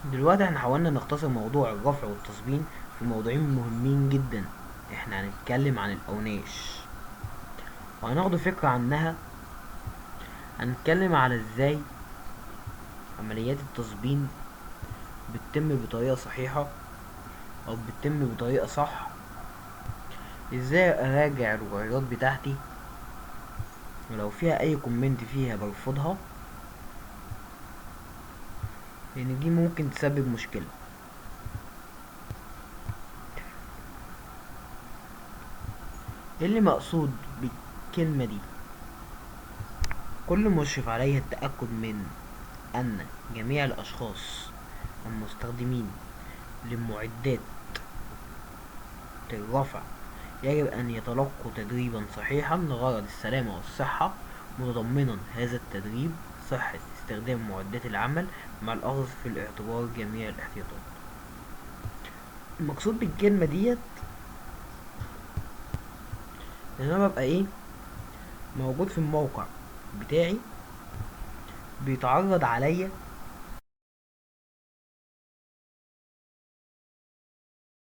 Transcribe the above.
دلوقتي احنا حاولنا نختصر موضوع الرفع والتصبين في موضوعين مهمين جدا. احنا هنتكلم عن الأوناش وهناخد فكرة عنها. هنتكلم على ازاي عمليات التصبين بتتم بطريقة صحيحة او بتتم بطريقة صح، ازاي اراجع الروايات بتاعتي ولو فيها اي كومنت فيها برفضها، لان دي ممكن تسبب مشكلة. ايه اللي مقصود بالكلمة دي؟ كل مشرف عليه التأكد من أن جميع الأشخاص المستخدمين لمعدات الرفع يجب أن يتلقوا تدريبا صحيحا لغرض السلامة والصحة، متضمنا هذا التدريب صحة استخدام معدات العمل مع الأخذ في الاعتبار جميع الاحتياطات. المقصود بالكلمة ديت إن أنا ببقى موجود في الموقع بتاعي، بيتعرض عليا